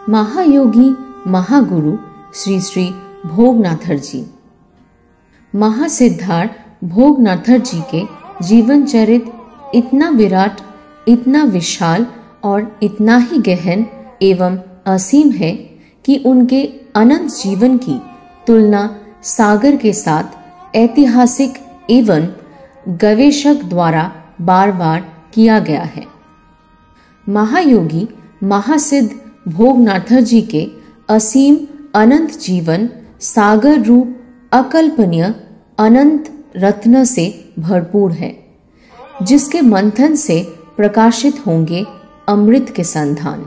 महायोगी महागुरु श्री श्री भोगनाथर जी। महासिद्धार्थ भोगनाथर जी के जीवन चरित्र इतना विराट, इतना विशाल और इतना ही गहन एवं असीम है कि उनके अनंत जीवन की तुलना सागर के साथ ऐतिहासिक एवं गवेषक द्वारा बार बार किया गया है। महायोगी महासिद्ध भोगनाथर जी के असीम अनंत जीवन सागर रूप अकल्पनीय अनंत रत्न से भरपूर है, जिसके मंथन से प्रकाशित होंगे अमृत के संधान।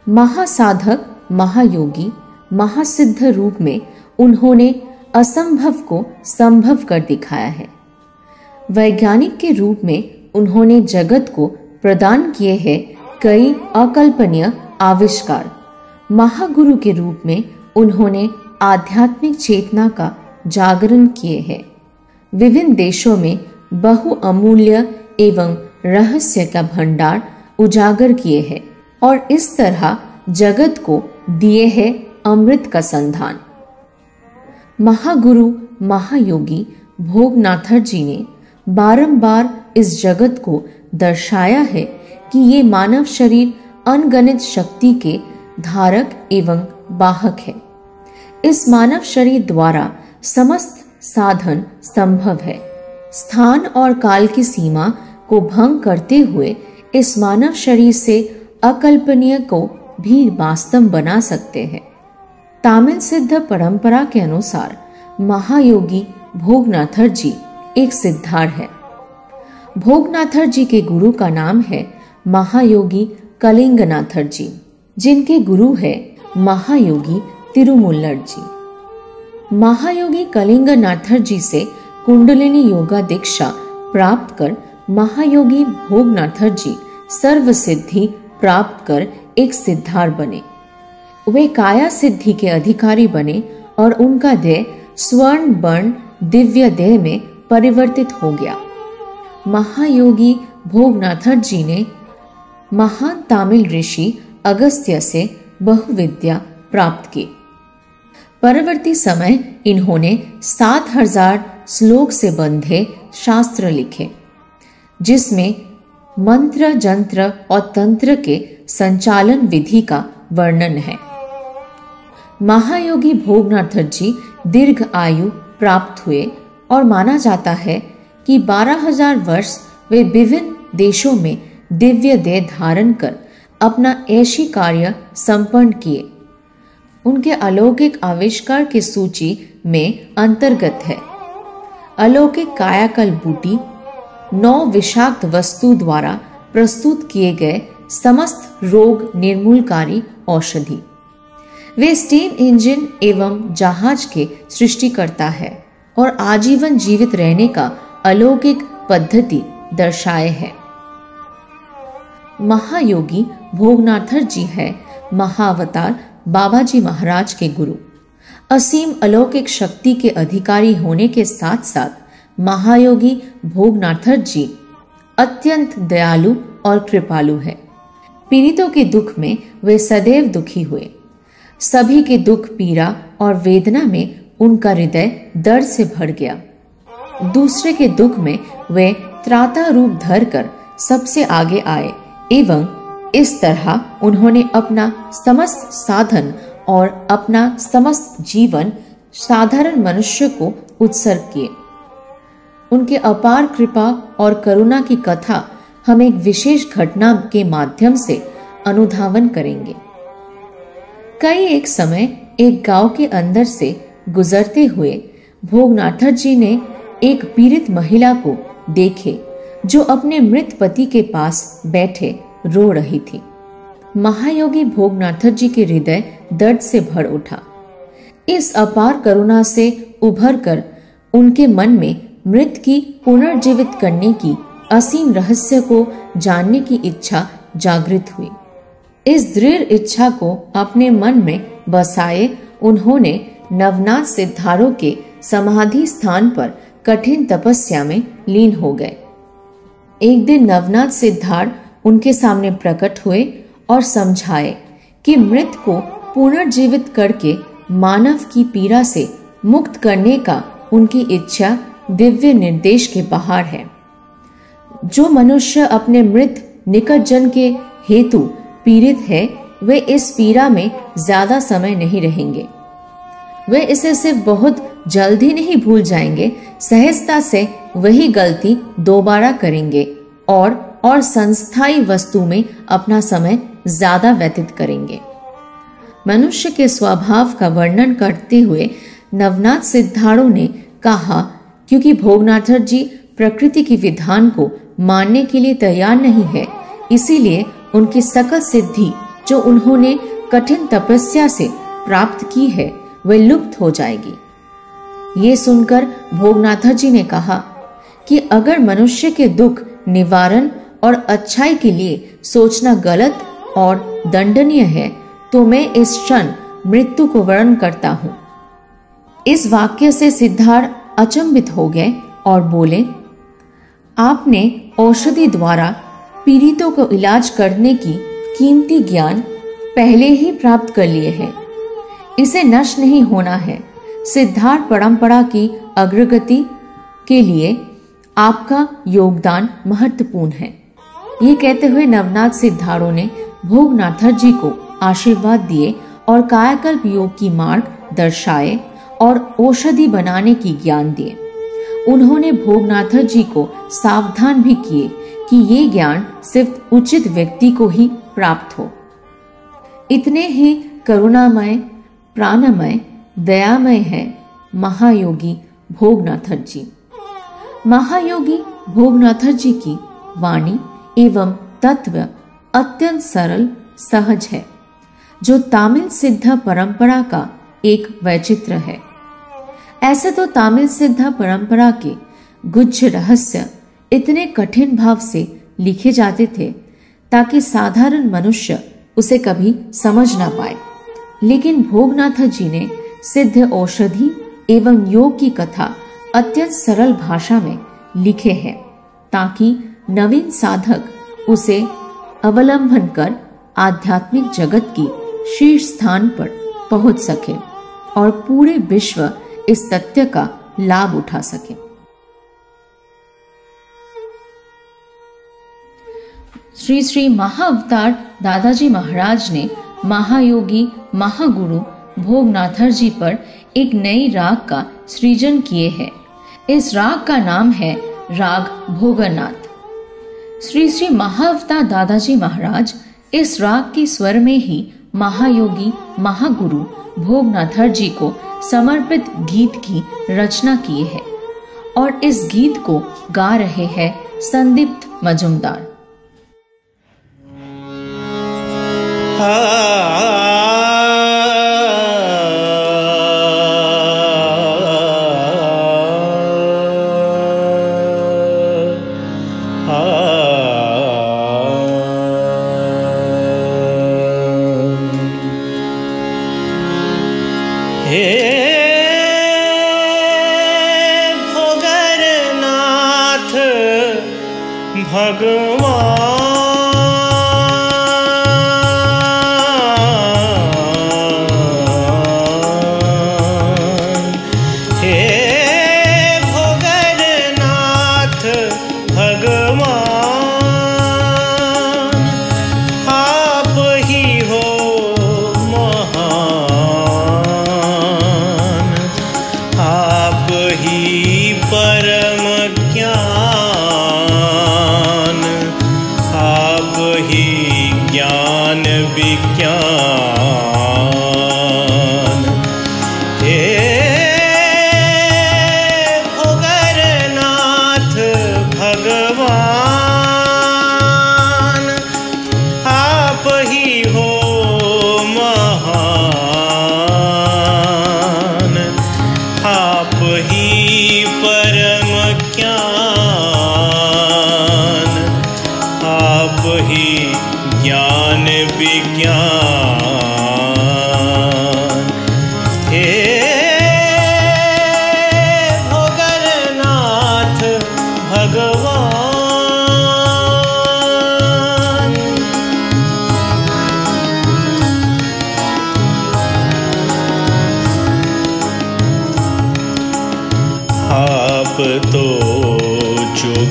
महासाधक महायोगी महासिद्ध रूप में उन्होंने असंभव को संभव कर दिखाया है। वैज्ञानिक के रूप में उन्होंने जगत को प्रदान किए हैं कई अकल्पनीय आविष्कार। महागुरु के रूप में उन्होंने आध्यात्मिक चेतना का जागरण किए हैं। विभिन्न देशों में बहुअमूल्य एवं रहस्य का भंडार उजागर किए हैं और इस तरह जगत को दिए हैं अमृत का संधान। महागुरु महायोगी भोगनाथर जी ने बारंबार इस जगत को दर्शाया है कि ये मानव शरीर अनगणित शक्ति के धारक एवं वाहक है। इस मानव शरीर द्वारा समस्त साधन संभव है। स्थान और काल की सीमा को भंग करते हुए इस मानव शरीर से अकल्पनीय को भी वास्तव बना सकते हैं। तामिल सिद्ध परंपरा के अनुसार महायोगी भोगनाथर जी एक सिद्धार्थ है। भोगनाथर जी के गुरु का नाम है महायोगी कलिंगनाथर जी, जिनके गुरु है महायोगी तिरुमुल्लर जी। महायोगी कलिंगनाथर जी से कुंडलिनी योगा दीक्षा प्राप्त कर महायोगी भोगनाथर जी सर्वसिद्धि प्राप्त कर एक सिद्धार्थ बने। वे काया सिद्धि के अधिकारी बने और उनका देह स्वर्ण वर्ण दिव्य देह में परिवर्तित हो गया। महायोगी भोगनाथर जी ने महान तामिल ऋषि अगस्त्य से बहुविद्या प्राप्त की। परवर्ती समय इन्होंने 7000 श्लोक से बंधे शास्त्र लिखे, जिसमें मंत्र जंत्र और तंत्र के संचालन विधि का वर्णन है। महायोगी भोगनाथर जी दीर्घ आयु प्राप्त हुए और माना जाता है कि 12000 वर्ष वे विभिन्न देशों में दिव्य देह धारण कर अपना ऐशी कार्य संपन्न किए। उनके अलौकिक आविष्कार की सूची में अंतर्गत है अलौकिक कायाकल्प बूटी, 9 विषाक्त वस्तु द्वारा प्रस्तुत किए गए समस्त रोग निर्मूलकारी औषधि। वे स्टीम इंजन एवं जहाज के सृष्टिकर्ता है और आजीवन जीवित रहने का अलौकिक पद्धति दर्शाए है। महायोगी भोगनाथर जी है महाअवतार बाबाजी महाराज के गुरु। असीम अलौकिक शक्ति के अधिकारी होने के साथ साथ महायोगी भोगनाथर जी अत्यंत दयालु और कृपालु है। पीड़ितों के दुख में वे सदैव दुखी हुए। सभी के दुख पीड़ा और वेदना में उनका हृदय दर्द से भर गया। दूसरे के दुख में वे त्राता रूप धरकर सबसे आगे आए एवं इस तरह उन्होंने अपना समस्त साधन और अपना समस्त जीवन साधारण मनुष्य को उत्सर्ग किए। उनके अपार कृपा और करुणा की कथा हम एक विशेष घटना के माध्यम से अनुधावन करेंगे। कई एक समय एक गांव के अंदर से गुजरते हुए भोगनाथर जी ने एक पीड़ित महिला को देखे जो अपने मृत पति के पास बैठे रो रही थी। महायोगी भोगनाथर जी के हृदय दर्द से भर उठा। इस अपार करुणा से उभर कर उनके मन में मृत की पुनर्जीवित करने की असीम रहस्य को जानने की इच्छा जागृत हुई। इस दृढ़ इच्छा को अपने मन में बसाए उन्होंने नवनाथ सिद्धारों के समाधि स्थान पर कठिन तपस्या में लीन हो गए। एक दिन नवनाथ सिद्धार्थ उनके सामने प्रकट हुए और समझाए कि मृत को पुनर्जीवित करके मानव की पीड़ा से मुक्त करने का उनकी इच्छा दिव्य निर्देश के बाहर है। जो मनुष्य अपने मृत निकटजन के हेतु पीड़ित है, वे इस पीड़ा में ज्यादा समय नहीं रहेंगे। वे इसे सिर्फ बहुत जल्द ही नहीं भूल जाएंगे, सहजता से वही गलती दोबारा करेंगे और संस्थाई वस्तु में अपना समय ज्यादा व्यतीत करेंगे। मनुष्य के स्वभाव का वर्णन करते हुए नवनाथ सिद्धारों ने कहा, क्योंकि भोगनाथर जी प्रकृति की विधान को मानने के लिए तैयार नहीं है, इसीलिए उनकी सकल सिद्धि जो उन्होंने कठिन तपस्या से प्राप्त की है, वह लुप्त हो जाएगी। ये सुनकर भोगनाथर जी ने कहा कि अगर मनुष्य के दुख निवारण और अच्छाई के लिए सोचना गलत और दंडनीय है, तो मैं इस क्षण मृत्यु को वर्ण करता हूँ। इस वाक्य से सिद्धार्थ अचंभित हो गए और बोले, आपने औषधि द्वारा पीड़ितों को इलाज करने की कीमती ज्ञान पहले ही प्राप्त कर लिए हैं, इसे नष्ट नहीं होना है। सिद्धार्थ परंपरा की अग्रगति के लिए आपका योगदान महत्वपूर्ण है। ये कहते हुए नवनाथ सिद्धारों ने भोगनाथर जी को आशीर्वाद दिए और कायाकल्प योग की मार्ग दर्शाए और औषधि बनाने की ज्ञान दिए। उन्होंने भोगनाथर जी को सावधान भी किए कि ये ज्ञान सिर्फ उचित व्यक्ति को ही प्राप्त हो। इतने ही करुणामय, प्राणमय, दयामय है महायोगी भोगनाथर जी। महायोगी भोगनाथर जी की वाणी एवं तत्व अत्यंत सरल सहज है, जो तमिल सिद्ध परंपरा का एक वैचित्र है। ऐसे तो तमिल सिद्ध परंपरा के गुच्छ रहस्य इतने कठिन भाव से लिखे जाते थे ताकि साधारण मनुष्य उसे कभी समझ ना पाए, लेकिन भोगनाथ जी ने सिद्ध औषधि एवं योग की कथा अत्यंत सरल भाषा में लिखे हैं ताकि नवीन साधक उसे अवलंबन कर आध्यात्मिक जगत की शीर्ष स्थान पर पहुंच सके और पूरे विश्व इस तथ्य का लाभ उठा सके। श्री श्री महाअवतार दादाजी महाराज ने महायोगी महागुरु भोगनाथर जी पर एक नई राग का सृजन किए हैं। इस राग का नाम है राग भोगनाथ। श्री श्री महाअवतार दादाजी महाराज इस राग के स्वर में ही महायोगी महागुरु भोगनाथर जी को समर्पित गीत की रचना किए हैं और इस गीत को गा रहे हैं संदीप्त मजुमदार।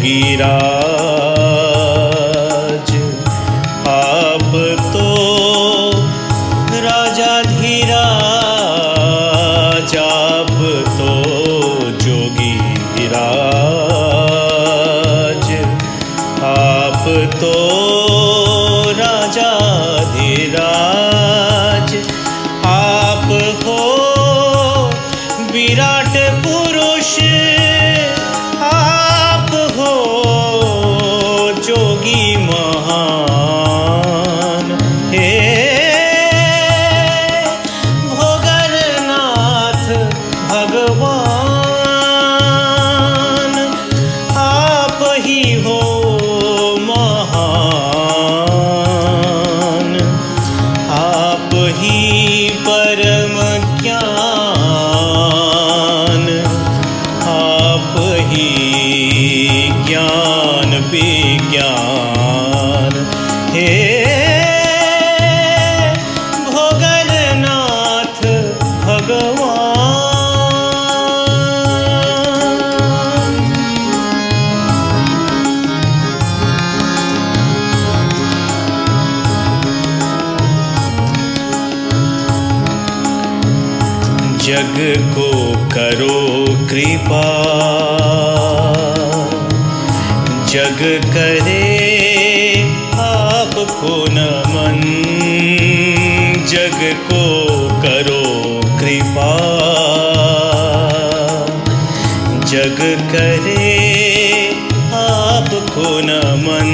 जोगीराज। आप तो राजाधिराज, आप तो जोगीराज, आप तो राजाधिराज। आप हो विराट पुरुष, आप हो जोगी महान। हे भोगरनाथ भगवान, आप ही हो महान। आप ही परम ज्ञान, आप ही ज्ञान विज्ञान। हे भोगरनाथ भगवान। जग को करो कृपा, जग करे आपको नमन। जग को करो कृपा, जग करे आपको नमन।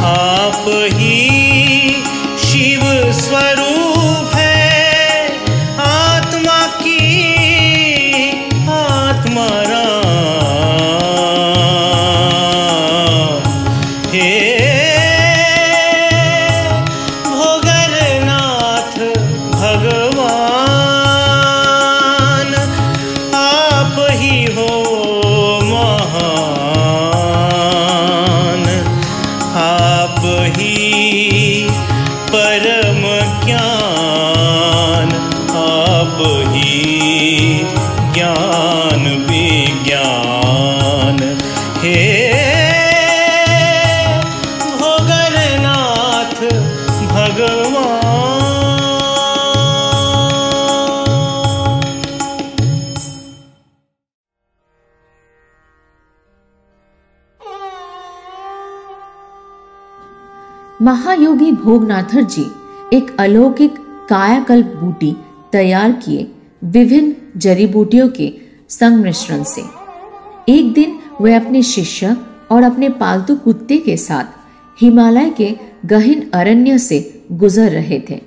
आप ही शिव स्वरूप है, आत्मा की आत्मा राम। हे भोगरनाथ भगवान, आप ही हो महान। आप ही परम ज्ञान, आप ही ज्ञान विज्ञान। हे भोगरनाथ भगवान। महायोगी भोगनाथर जी एक अलौकिक कायाकल्प बूटी तैयार किए विभिन्न जड़ी बूटियों के संमिश्रण से। एक दिन वे अपने शिष्य और अपने पालतू कुत्ते के साथ हिमालय के गहन अरण्य से गुजर रहे थे।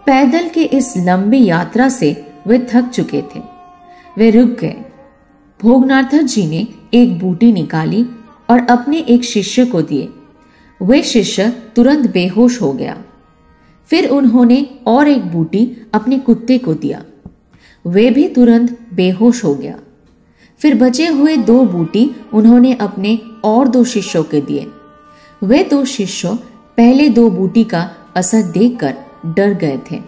पैदल के इस लंबी यात्रा से वे थक चुके थे। वे रुक गए। भोगनाथर जी ने एक बूटी निकाली और अपने एक शिष्य को दिए। वे शिष्य तुरंत बेहोश हो गया। फिर उन्होंने और एक बूटी अपने कुत्ते को दिया। वे भी तुरंत बेहोश हो गया। फिर बचे हुए 2 बूटी उन्होंने अपने और 2 शिष्यों के दिए। वे 2 शिष्य पहले 2 बूटी का असर देखकर डर गए थे।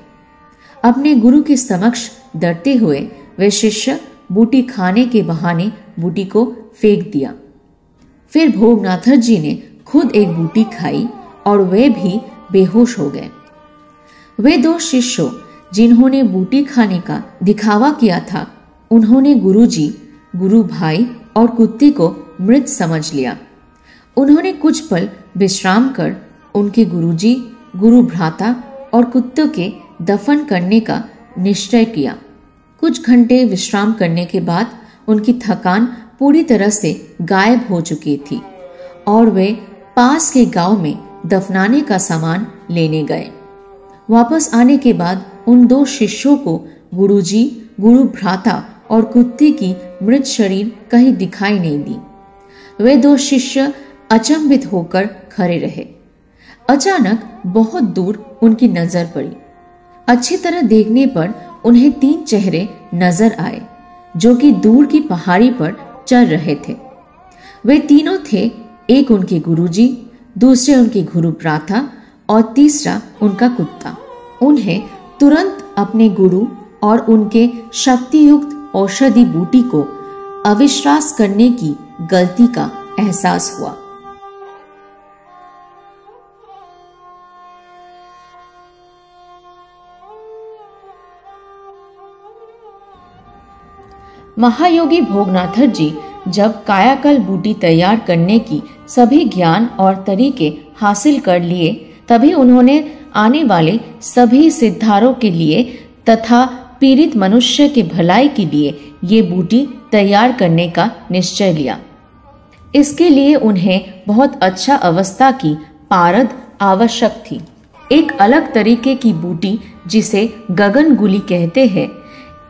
अपने गुरु के समक्ष डरते हुए वे शिष्य बूटी खाने के बहाने बूटी को फेंक दिया। फिर भोगनाथर जी ने खुद एक बूटी खाई और वे भी बेहोश हो गए। वे 2 शिष्यों जिन्होंने बूटी खाने का दिखावा किया था, उन्होंने गुरुजी, गुरु भाई और कुत्ते को मृत समझ लिया। उन्होंने कुछ पल विश्राम कर उनके गुरुजी, गुरु भ्राता और कुत्तों के दफन करने का निश्चय किया। कुछ घंटे विश्राम करने के बाद उनकी थकान पूरी तरह से गायब हो चुकी थी और वे पास के गांव में दफनाने का सामान लेने गए। वापस आने के बाद उन 2 शिष्यों को गुरुजी, गुरु भ्राता और कुत्ते की मृत शरीर कहीं दिखाई नहीं दी। वे 2 शिष्य अचंभित होकर खड़े रहे। अचानक बहुत दूर उनकी नजर पड़ी। अच्छी तरह देखने पर उन्हें 3 चेहरे नजर आए जो कि दूर की पहाड़ी पर चल रहे थे। वे तीनों थे, एक उनके गुरुजी, दूसरे उनके गुरु भ्राता और तीसरा उनका कुत्ता। उन्हें तुरंत अपने गुरु और उनके शक्तियुक्त औषधि बूटी को अविश्वास करने की गलती का एहसास हुआ। महायोगी भोगनाथर जी जब कायाकल्प बूटी तैयार करने की सभी ज्ञान और तरीके हासिल कर लिए, तभी उन्होंने आने वाले सभी सिद्धारों के लिए तथा पीड़ित मनुष्य के भलाई के लिए ये बूटी तैयार करने का निश्चय लिया। इसके लिए उन्हें बहुत अच्छा अवस्था की पारद आवश्यक थी। एक अलग तरीके की बूटी जिसे गगनगुली कहते हैं,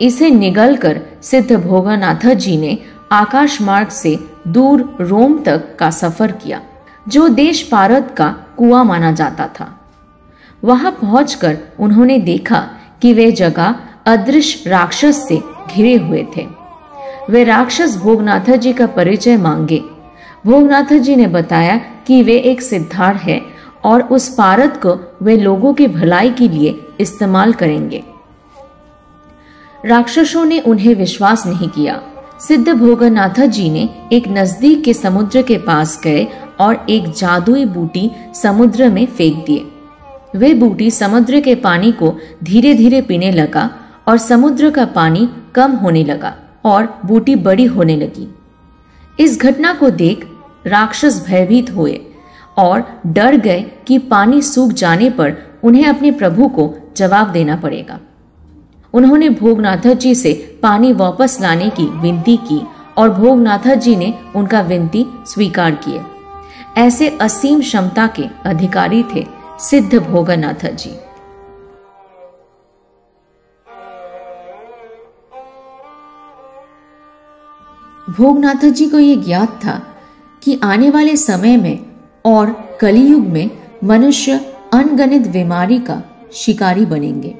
इसे निगलकर सिद्ध भोगानाथ जी ने आकाश मार्ग से दूर रोम तक का सफर किया, जो देश पारद का कुआं माना जाता था। वहां पहुंचकर उन्होंने देखा कि वे जगह अदृश्य राक्षस से घिरे हुए थे। वे राक्षस भोगनाथ जी का परिचय मांगे। भोगनाथ जी ने बताया कि वे एक सिद्धार्थ है और उस पारद को वे लोगों के भलाई के लिए इस्तेमाल करेंगे। राक्षसों ने उन्हें विश्वास नहीं किया। सिद्ध भोगनाथ जी ने एक नजदीक के समुद्र के पास गए और एक जादुई बूटी समुद्र में फेंक दिए। वे बूटी समुद्र के पानी को धीरे धीरे पीने लगा और समुद्र का पानी कम होने लगा और बूटी बड़ी होने लगी। इस घटना को देख राक्षस भयभीत हुए और डर गए कि पानी सूख जाने पर उन्हें अपने प्रभु को जवाब देना पड़ेगा। उन्होंने भोगनाथ जी से पानी वापस लाने की विनती की और भोगनाथ जी ने उनका विनती स्वीकार किए। ऐसे असीम क्षमता के अधिकारी थे सिद्ध भोगनाथ जी। भोगनाथ जी को यह ज्ञात था कि आने वाले समय में और कलियुग में मनुष्य अनगणित बीमारी का शिकारी बनेंगे।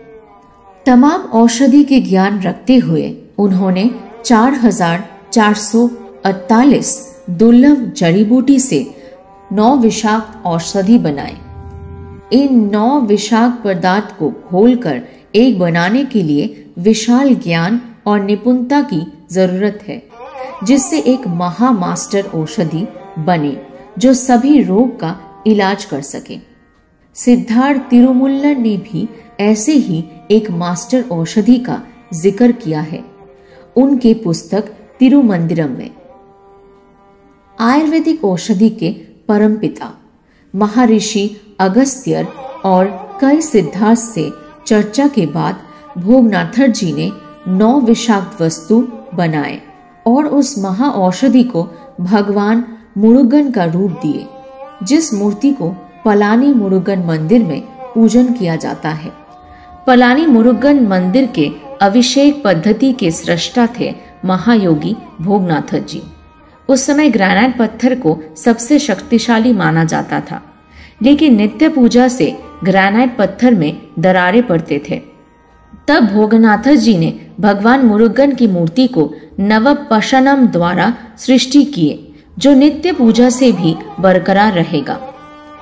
तमाम औषधि के ज्ञान रखते हुए उन्होंने 4448 दुर्लभ जड़ी बूटी से 9 विषाक्त औषधि बनाए। इन 9 विषाक्त पदार्थ को घोलकर एक बनाने के लिए विशाल ज्ञान और निपुणता की जरूरत है, जिससे एक महामास्टर औषधि बने जो सभी रोग का इलाज कर सके। सिद्धार्थ तिरुमुल्लर ने भी ऐसे ही एक मास्टर औषधि का जिक्र किया है उनके पुस्तक तिरुमंदिरम में। आयुर्वेदिक औषधि के परमपिता महर्षि अगस्त्य और कई सिद्धार्थ से चर्चा के बाद भोगनाथर जी ने 9 विषाक्त वस्तु बनाए और उस महा औषधि को भगवान मुरुगन का रूप दिए, जिस मूर्ति को पलानी मुरुगन मंदिर में पूजन किया जाता है। पलानी मुरुगन मंदिर के अभिषेक पद्धति के सृष्टा थे महायोगी भोगनाथ जी। उस समय ग्रेनाइट पत्थर को सबसे शक्तिशाली माना जाता था, लेकिन नित्य पूजा से ग्रेनाइट पत्थर में दरारें पड़ते थे। तब भोगनाथ जी ने भगवान मुरुगन की मूर्ति को नवपशनम द्वारा सृष्टि किए, जो नित्य पूजा से भी बरकरार रहेगा।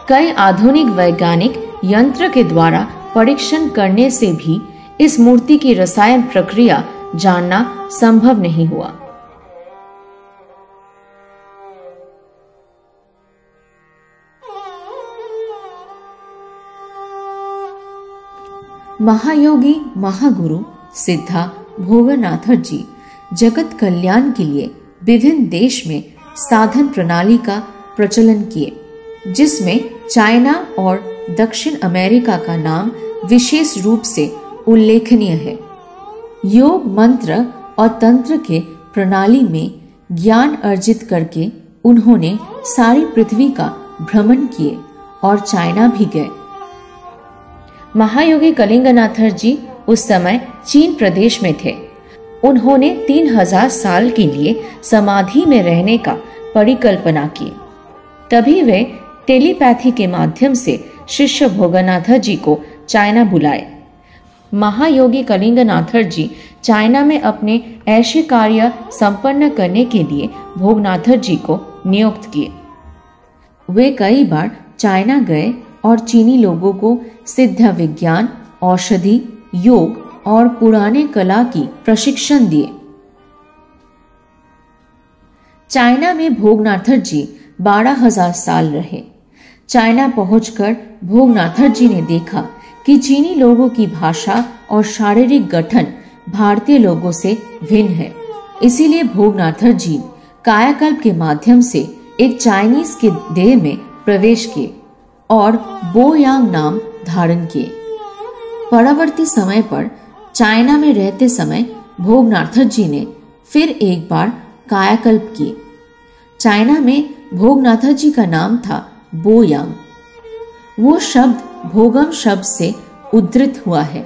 कई आधुनिक वैज्ञानिक यंत्र के द्वारा परीक्षण करने से भी इस मूर्ति की रसायन प्रक्रिया जानना संभव नहीं हुआ। महायोगी महागुरु सिद्धा भोगनाथ जी जगत कल्याण के लिए विभिन्न देश में साधन प्रणाली का प्रचलन किए, जिसमें चाइना और दक्षिण अमेरिका का नाम विशेष रूप से उल्लेखनीय है। योग मंत्र और तंत्र के प्रणाली में ज्ञान अर्जित करके उन्होंने सारी पृथ्वी का भ्रमण किए और चाइना भी गए। महायोगी कलिंगनाथर जी उस समय चीन प्रदेश में थे। उन्होंने 3000 साल के लिए समाधि में रहने का परिकल्पना की। तभी वे टेलीपैथी के माध्यम से शिष्य भोगनाथ जी को चाइना बुलाए। महायोगी कलिंगनाथर जी चाइना में अपने ऐसे कार्य संपन्न करने के लिए भोगनाथर जी को नियुक्त किए। वे कई बार चाइना गए और चीनी लोगों को सिद्ध विज्ञान, औषधि, योग और पुराने कला की प्रशिक्षण दिए। चाइना में भोगनाथर जी 12,000 साल रहे। चाइना पहुंचकर भोगनाथर जी ने देखा कि चीनी लोगों की भाषा और शारीरिक गठन भारतीय लोगों से भिन्न है। इसीलिए भोगनाथर जी कायाकल्प के माध्यम से एक चाइनीज के देह में प्रवेश किए और बोयांग नाम धारण किए। परवर्ती समय पर चाइना में रहते समय भोगनाथर जी ने फिर एक बार कायाकल्प किए। चाइना में भोगनाथर जी का नाम था बोयांग। वो शब्द भोगम शब्द से उद्धृत हुआ है,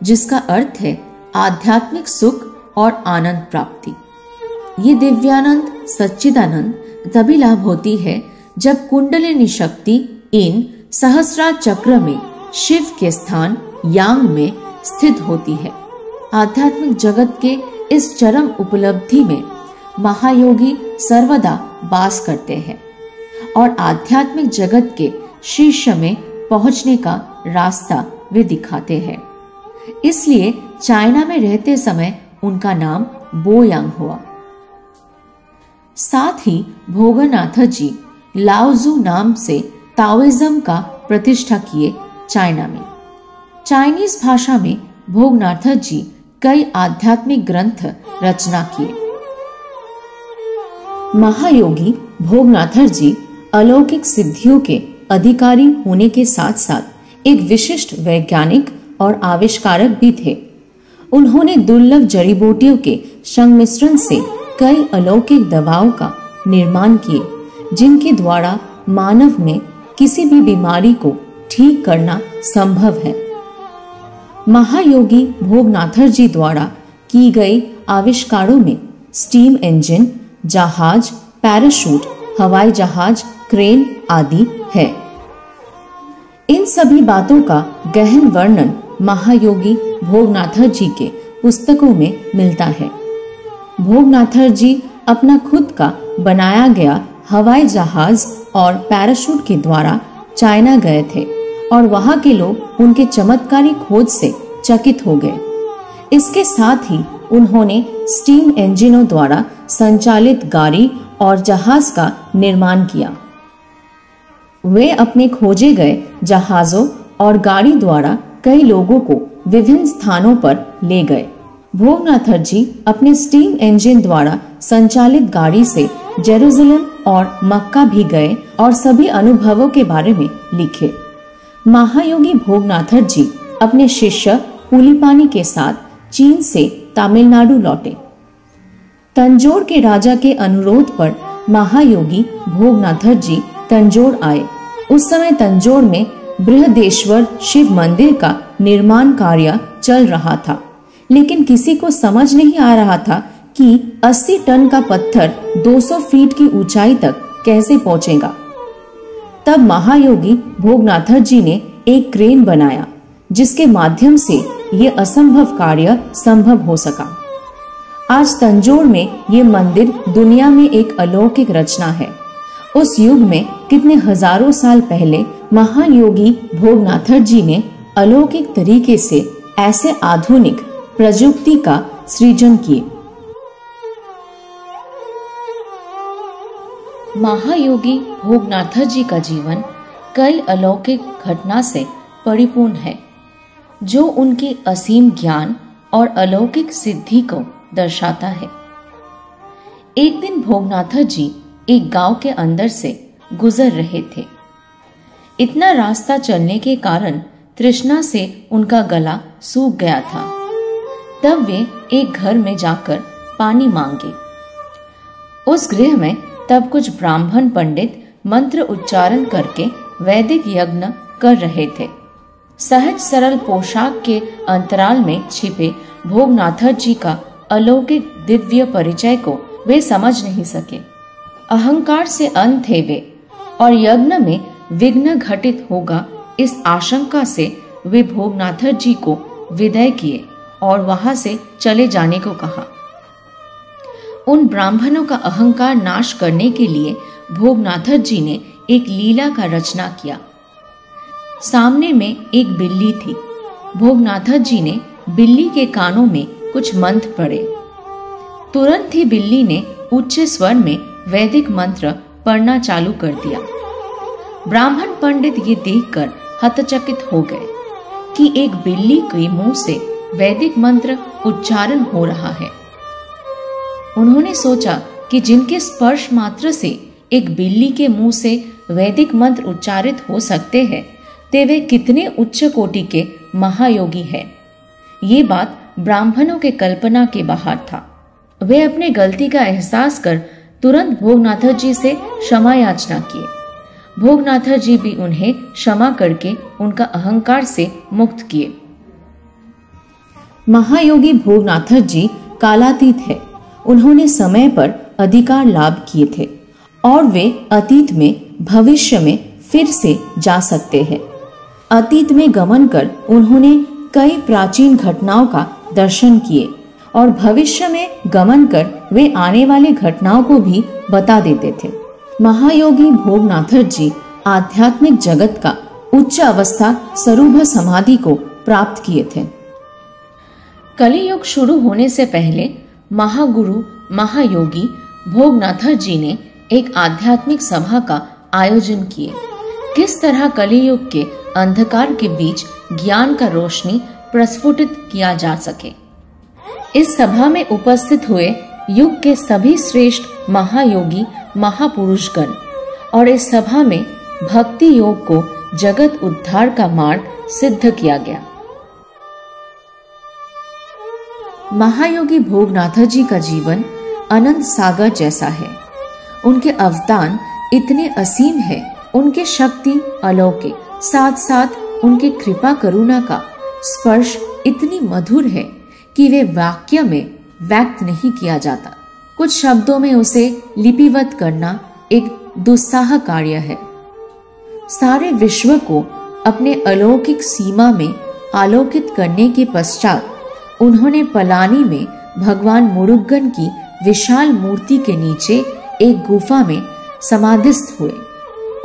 जिसका अर्थ है आध्यात्मिक सुख और आनंद प्राप्ति। ये दिव्यानंद सच्चिदानंद तभी लाभ होती है जब कुंडलिनी शक्ति इन सहस्रार चक्र में शिव के स्थान यांग में स्थित होती है। आध्यात्मिक जगत के इस चरम उपलब्धि में महायोगी सर्वदा वास करते हैं और आध्यात्मिक जगत के शीर्ष में पहुंचने का रास्ता वे दिखाते हैं। इसलिए चाइना में रहते समय उनका नाम बोयांग हुआ। साथ ही भोगनाथर जी लाओजू नाम से ताओइज्म का प्रतिष्ठा किए चाइना में। चाइनीज भाषा में भोगनाथर जी कई आध्यात्मिक ग्रंथ रचना किए। महायोगी भोगनाथर जी अलौकिक सिद्धियों के अधिकारी होने के साथ साथ एक विशिष्ट वैज्ञानिक और आविष्कारक भी थे। उन्होंने दुर्लभ जड़ी बूटियों के संमिश्रण से कई अलौकिक दवाओं का निर्माण किए, जिनके द्वारा मानव में किसी भी बीमारी को ठीक करना संभव है। महायोगी भोगनाथर जी द्वारा की गई आविष्कारों में स्टीम इंजन, जहाज, पैराशूट, हवाई जहाज, क्रेन आदि है। इन सभी बातों का गहन वर्णन महायोगी भोगनाथर जी के पुस्तकों में मिलता है। भोगनाथर जी अपना खुद का बनाया गया हवाई जहाज और पैराशूट के द्वारा चाइना गए थे और वहां के लोग उनके चमत्कारी खोज से चकित हो गए। इसके साथ ही उन्होंने स्टीम इंजनों द्वारा संचालित गाड़ी और जहाज का निर्माण किया। वे अपने खोजे गए जहाजों और गाड़ी द्वारा कई लोगों को विभिन्न स्थानों पर ले गए। भोगनाथर जी अपने स्टीम इंजन द्वारा संचालित गाड़ी से जेरूसलम और मक्का भी गए और सभी अनुभवों के बारे में लिखे। महायोगी भोगनाथर जी अपने शिष्य पुलिपानी के साथ चीन से तमिलनाडु लौटे। तंजौर के राजा के अनुरोध पर महायोगी भोगनाथर जी तंजौर आए। उस समय तंजौर में बृहदेश्वर शिव मंदिर का निर्माण कार्य चल रहा था, लेकिन किसी को समझ नहीं आ रहा था कि 80 टन का पत्थर 200 फीट की ऊंचाई तक कैसे पहुंचेगा। तब महायोगी भोगनाथर जी ने एक क्रेन बनाया, जिसके माध्यम से ये असंभव कार्य संभव हो सका। आज तंजौर में ये मंदिर दुनिया में एक अलौकिक रचना है। उस युग में कितने हजारों साल पहले महायोगी भोगनाथर जी ने अलौकिक तरीके से ऐसे आधुनिक प्रयुक्ति का सृजन किए। महायोगी भोगनाथर जी का जीवन कई अलौकिक घटना से परिपूर्ण है, जो उनकी असीम ज्ञान और अलौकिक सिद्धि को दर्शाता है। एक दिन भोगनाथर जी एक गांव के अंदर से गुजर रहे थे। इतना रास्ता चलने के कारण तृष्णा से उनका गला सूख गया था। तब वे एक घर में जाकर पानी मांगे। उस गृह में तब कुछ ब्राह्मण पंडित मंत्र उच्चारण करके वैदिक यज्ञ कर रहे थे। सहज सरल पोशाक के अंतराल में छिपे भोगनाथर जी का अलौकिक दिव्य परिचय को वे समझ नहीं सके। अहंकार से अंध थे वे और यज्ञ में विघ्न घटित होगा, इस आशंका से वे भोगनाथर जी को विदाई किए और वहां से चले जाने को कहा। उन ब्राह्मणों का अहंकार नाश करने के लिए भोगनाथर जी ने एक लीला का रचना किया। सामने में एक बिल्ली थी। भोगनाथर जी ने बिल्ली के कानों में कुछ मंत्र पढ़े। तुरंत ही बिल्ली ने उच्च स्वर में वैदिक मंत्र पढ़ना चालू कर दिया। ब्राह्मण पंडित ये देखकर हतचकित हो गए कि एक बिल्ली के मुंह से वैदिक मंत्र उच्चारण हो रहा है। उन्होंने सोचा कि जिनके स्पर्श मात्र से एक बिल्ली के मुंह से वैदिक मंत्र उच्चारित हो सकते हैं, ते वे कितने उच्च कोटि के महायोगी हैं। ये बात ब्राह्मणों के कल्पना के बाहर था। वे अपने गलती का एहसास कर तुरंत भोगनाथर जी से क्षमा याचना किए। भोगनाथर जी भी उन्हें क्षमा करके उनका अहंकार से मुक्त किए। महायोगी भोगनाथर जी कालातीत है। उन्होंने समय पर अधिकार लाभ किए थे और वे अतीत में भविष्य में फिर से जा सकते हैं। अतीत में गमन कर उन्होंने कई प्राचीन घटनाओं का दर्शन किए और भविष्य में गमन कर वे आने वाली घटनाओं को भी बता देते थे। महायोगी भोगनाथर जी आध्यात्मिक जगत का उच्च अवस्था स्वरूप समाधि को प्राप्त किए थे। कलियुग शुरू होने से पहले महागुरु महायोगी भोगनाथर जी ने एक आध्यात्मिक सभा का आयोजन किए। किस तरह कलियुग के अंधकार के बीच ज्ञान का रोशनी प्रस्फुटित किया जा सके। इस सभा में उपस्थित हुए युग के सभी श्रेष्ठ महायोगी महापुरुषगण और इस सभा में भक्ति योग को जगत उद्धार का मार्ग सिद्ध किया गया। महायोगी भोगनाथर जी का जीवन अनंत सागर जैसा है। उनके अवदान इतने असीम है, उनके शक्ति अलौकिक, साथ साथ उनके कृपा करुणा का स्पर्श इतनी मधुर है कि वे वाक्य में व्यक्त नहीं किया जाता। कुछ शब्दों में उसे लिपिबद्ध करना एक दुस्साह कार्य है। सारे विश्व को अपने अलौकिक सीमा में आलोकित करने के पश्चात उन्होंने पलानी में भगवान मुरुगन की विशाल मूर्ति के नीचे एक गुफा में समाधिस्थ हुए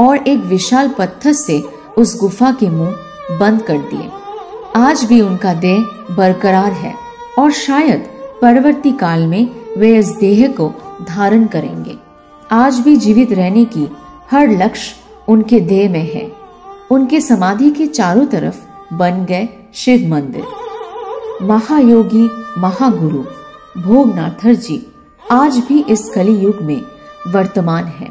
और एक विशाल पत्थर से उस गुफा के मुंह बंद कर दिए। आज भी उनका देह बरकरार है और शायद परवर्ती काल में वे इस देह को धारण करेंगे। आज भी जीवित रहने की हर लक्ष्य उनके देह में है। उनके समाधि के चारों तरफ बन गए शिव मंदिर। महायोगी महागुरु भोगनाथर जी आज भी इस कलियुग में वर्तमान है।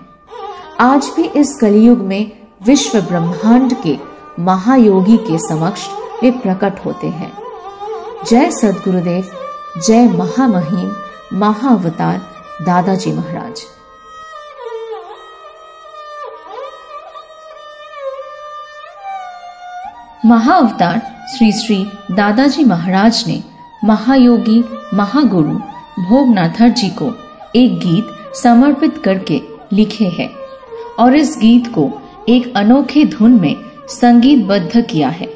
आज भी इस कलियुग में विश्व ब्रह्मांड के महायोगी के समक्ष वे प्रकट होते हैं। जय सद्गुरुदेव, जय महामहिम महाअवतार दादाजी महाराज। महाअवतार श्री श्री दादाजी महाराज ने महायोगी महागुरु भोगनाथर जी को एक गीत समर्पित करके लिखे हैं और इस गीत को एक अनोखे धुन में संगीतबद्ध किया है।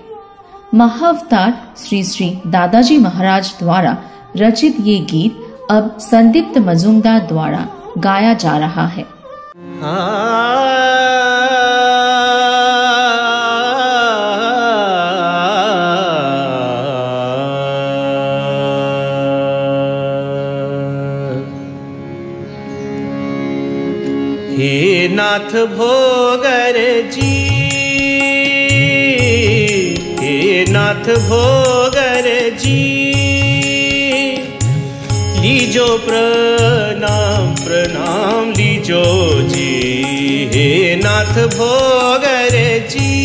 महाअवतार श्री श्री दादाजी महाराज द्वारा रचित ये गीत अब संदीप्त मजुमदार द्वारा गाया जा रहा है। हे नाथ भोगर जी, हे नाथ भोगर जी, लीजो प्रणाम प्रणाम लीजो जी। हे नाथ भोगर जी,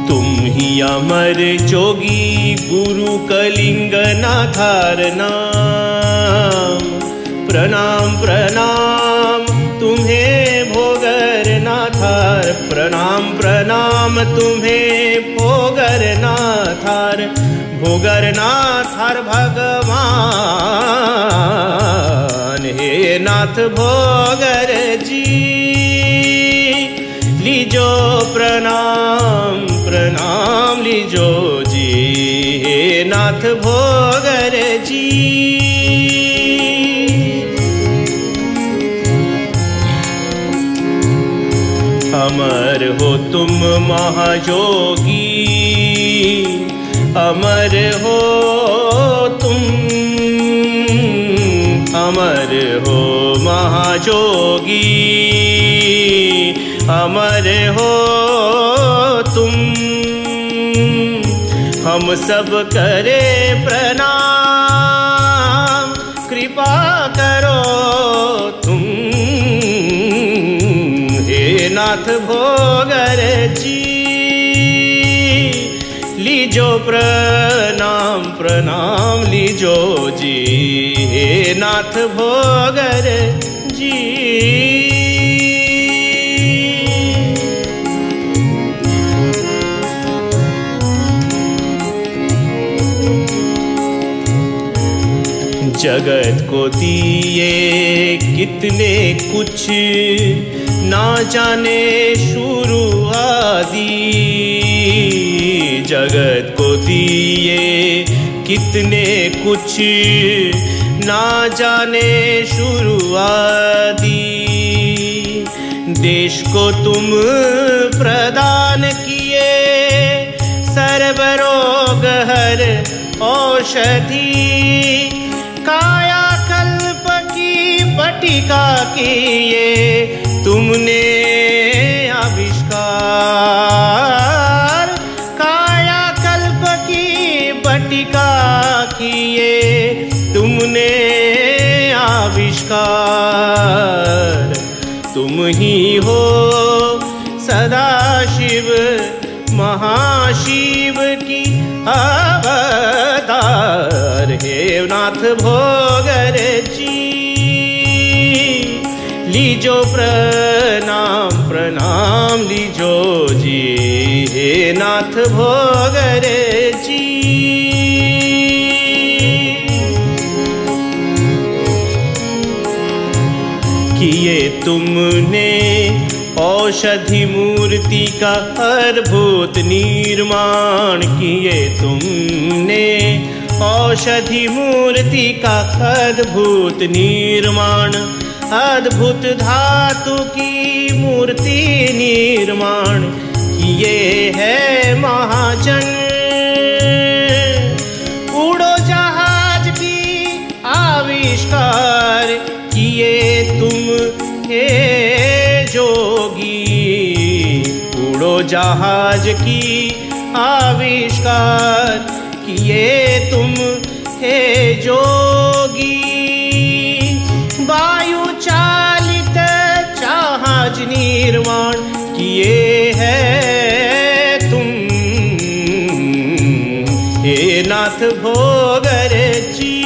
तुम ही अमर जोगी गुरु कलिंग नाथार नाम। प्रणाम प्रणाम तुम्हें भोगर नाथार, प्रणाम प्रणाम तुम्हें भोगर नाथार। भोगर नाथार भगवान, हे नाथ भोगर जी, लीजो प्रणाम प्रणाम लीजो जी। हे नाथ भोगर जी, अमर हो तुम महायोगी, अमर हो तुम, अमर हो महाजोगी, अमर हो तुम। हम सब करे प्रणाम, कृपा करो तुम, हे नाथ भोगर जी। लीजो प्रणाम प्रणाम लीजो जी, हे नाथ भोगर जी। जगत को दिए कितने कुछ, ना जाने शुरू आदि। जगत को दिए कितने कुछ, ना जाने शुरू आदि। देश को तुम प्रदान किए, सर्वरोग हर औषधि। काया कल्प की बटिका किए तुमने आविष्कार। काया कल्प की बटिका किए तुमने आविष्कार। तुम ही हो सदाशिव महाशिव की अवतार, हे नाथ भोगर जी। लीजो प्रणाम प्रणाम लीजो जी, हे नाथ भोगर जी। किए तुमने औषधि मूर्ति का अद्भुत निर्माण। किए तुमने औषधि मूर्ति का अद्भुत निर्माण। अद्भुत धातु की मूर्ति निर्माण किए है महाजन। उड़ो जहाज की आविष्कार किए तुम हे जोगी। उड़ो जहाज की आविष्कार किए तुम हे जोगी। वायु चालित जहाज निर्माण किए है तुम, हे नाथ भोगर जी।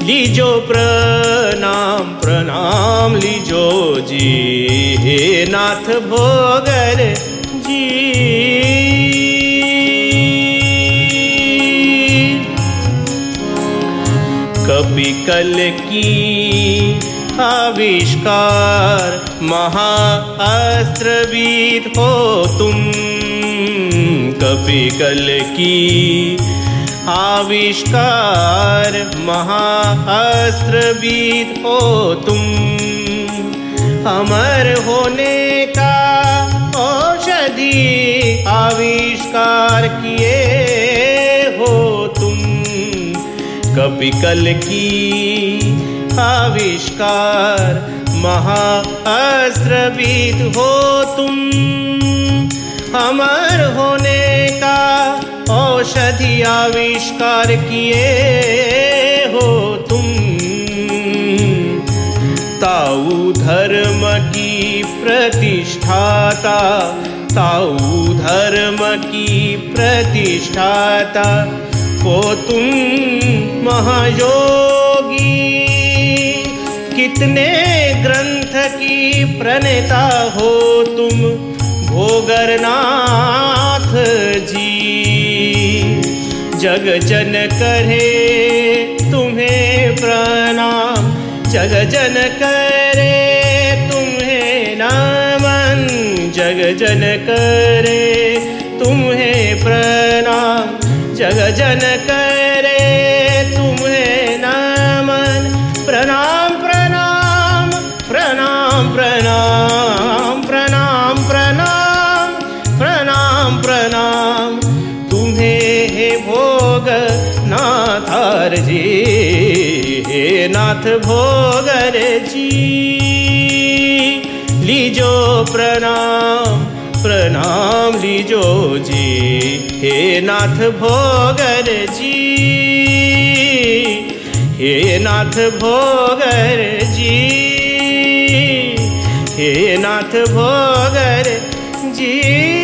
लीजो प्रणाम प्रणाम लीजो जी, हे नाथ भोगर जी। कपि कल की आविष्कार महाअस्त्रविद हो तुम। कपि कल की आविष्कार महाअस्त्रविद हो तुम। अमर होने का औषधि आविष्कार किए हो तुम। कपि कल की आविष्कार महाअस्त्रविद हो तुम। अमर होने का औषधि आविष्कार किए हो तुम। ताऊ धर्म की प्रतिष्ठाता, ताऊ धर्म की प्रतिष्ठाता हो तुम महायोगी। कितने ग्रंथ की प्रणेता हो तुम भोगरनाथ जी। जग जन करे तुम्हें प्रणाम, जग जन करे तुम्हें नमन। जग जन करे तुम्हें प्रणाम, जग जन करे तुम्हें नमन। प्रणाम प्रणाम प्रणाम प्रणाम प्रणाम प्रणाम प्रणाम प्रणाम जी, हे नाथ भोगर जी। लीजो प्रणाम प्रणाम लीजो जी, हे नाथ भोगर जी, हे नाथ भोगर जी, हे नाथ भोगर जी।